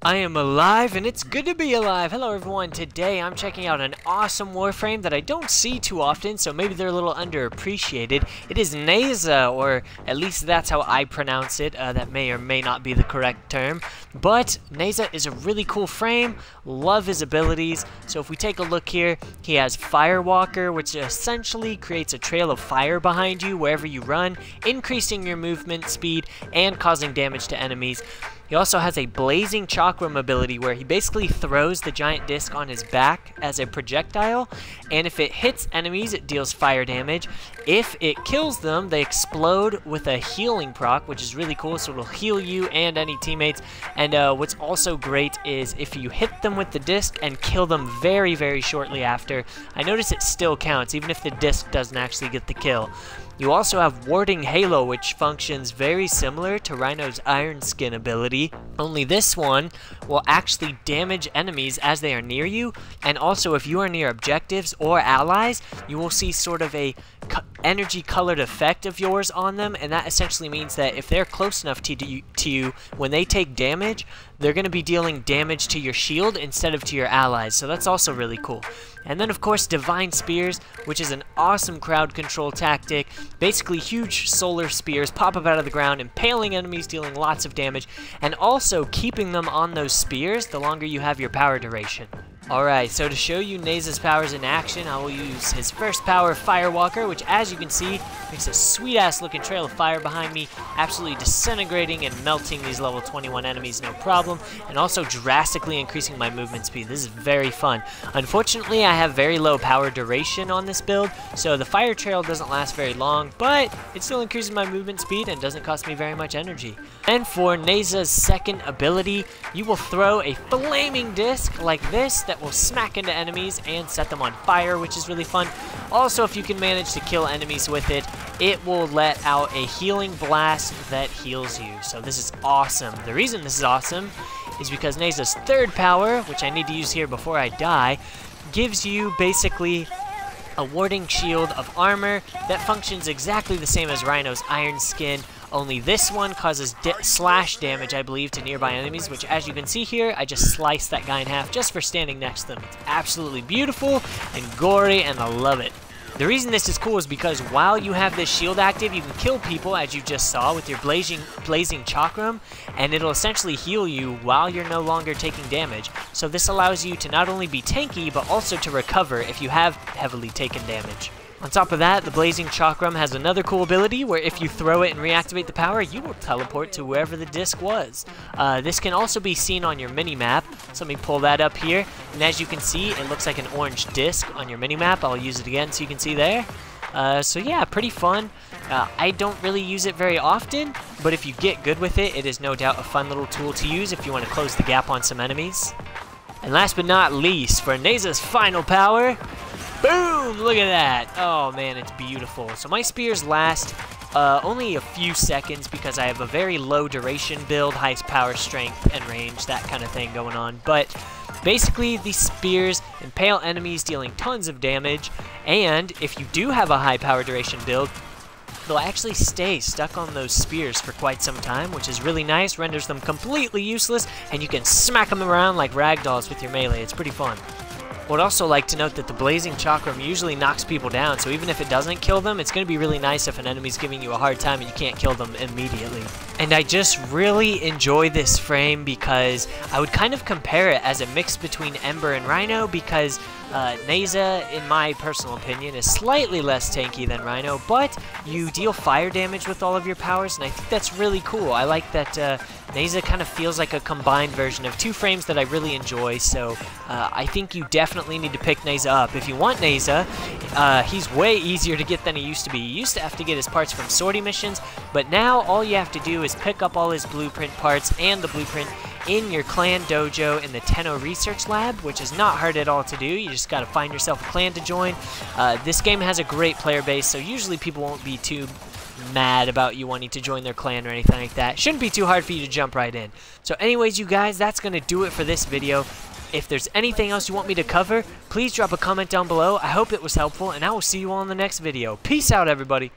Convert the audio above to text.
I am alive, and it's good to be alive. Hello everyone, today I'm checking out an awesome Warframe that I don't see too often, so maybe they're a little underappreciated. It is Nezha, or at least that's how I pronounce it. That may or may not be the correct term. But Nezha is a really cool frame, love his abilities. So if we take a look here, he has Firewalker, which essentially creates a trail of fire behind you wherever you run, increasing your movement speed and causing damage to enemies. He also has a Blazing Chakram ability where he basically throws the giant disc on his back as a projectile, and if it hits enemies, it deals fire damage. If it kills them, they explode with a healing proc, which is really cool, so it'll heal you and any teammates. And what's also great is if you hit them with the disc and kill them very, very shortly after, I notice it still counts, even if the disc doesn't actually get the kill. You also have Warding Halo, which functions very similar to Rhino's Iron Skin ability, only this one will actually damage enemies as they are near you, and also if you are near objectives or allies, you will see sort of a energy colored effect of yours on them, and that essentially means that if they're close enough to you, when they take damage, they're going to be dealing damage to your shield instead of to your allies, so that's also really cool. And then of course Divine Spears, which is an awesome crowd control tactic. Basically huge solar spears pop up out of the ground, impaling enemies, dealing lots of damage, and also keeping them on those spears the longer you have your power duration. Alright, so to show you Nezha's powers in action, I will use his first power, Firewalker, which as you can see, makes a sweet ass looking trail of fire behind me, absolutely disintegrating and melting these level 21 enemies no problem, and also drastically increasing my movement speed. This is very fun. Unfortunately, I have very low power duration on this build, so the fire trail doesn't last very long, but it still increases my movement speed and doesn't cost me very much energy. And for Nezha's second ability, you will throw a flaming disc like this that will smack into enemies and set them on fire, which is really fun. Also, if you can manage to kill enemies with it, it will let out a healing blast that heals you. So this is awesome. The reason this is awesome is because Nezha's third power, which I need to use here before I die, gives you basically a warding shield of armor that functions exactly the same as Rhino's Iron Skin, only this one causes slash damage, I believe, to nearby enemies, which as you can see here, I just sliced that guy in half just for standing next to them. It's absolutely beautiful and gory, and I love it. The reason this is cool is because while you have this shield active, you can kill people, as you just saw, with your blazing chakram, and it'll essentially heal you while you're no longer taking damage. So this allows you to not only be tanky, but also to recover if you have heavily taken damage. On top of that, the Blazing Chakram has another cool ability where if you throw it and reactivate the power, you will teleport to wherever the disc was. This can also be seen on your mini-map, so let me pull that up here. And as you can see, it looks like an orange disc on your mini-map. I'll use it again so you can see there. So yeah, pretty fun. I don't really use it very often, but if you get good with it, it is no doubt a fun little tool to use if you want to close the gap on some enemies. And last but not least, for Nezha's final power, boom! Look at that. Oh man, it's beautiful. So my spears last only a few seconds because I have a very low duration build, high power, strength, and range, that kind of thing going on. But basically, these spears impale enemies, dealing tons of damage. And if you do have a high power duration build, they'll actually stay stuck on those spears for quite some time, which is really nice, renders them completely useless, and you can smack them around like ragdolls with your melee. It's pretty fun. Would also like to note that the Blazing Chakram usually knocks people down, so even if it doesn't kill them, it's going to be really nice if an enemy's giving you a hard time and you can't kill them immediately. And I just really enjoy this frame because I would kind of compare it as a mix between Ember and Rhino, because Nezha, in my personal opinion, is slightly less tanky than Rhino, but you deal fire damage with all of your powers, and I think that's really cool. I like that Nezha kind of feels like a combined version of two frames that I really enjoy, so I think you definitely need to pick Nezha up. If you want Nezha, he's way easier to get than he used to be. You used to have to get his parts from sortie missions, but now all you have to do is pick up all his blueprint parts and the blueprint in your clan dojo in the Tenno Research Lab, which is not hard at all to do. You just gotta find yourself a clan to join. This game has a great player base, so usually people won't be too mad about you wanting to join their clan or anything like that. Shouldn't be too hard for you to jump right in. So anyways, you guys, that's gonna do it for this video. If there's anything else you want me to cover, please drop a comment down below. I hope it was helpful, and I will see you all in the next video. Peace out, everybody.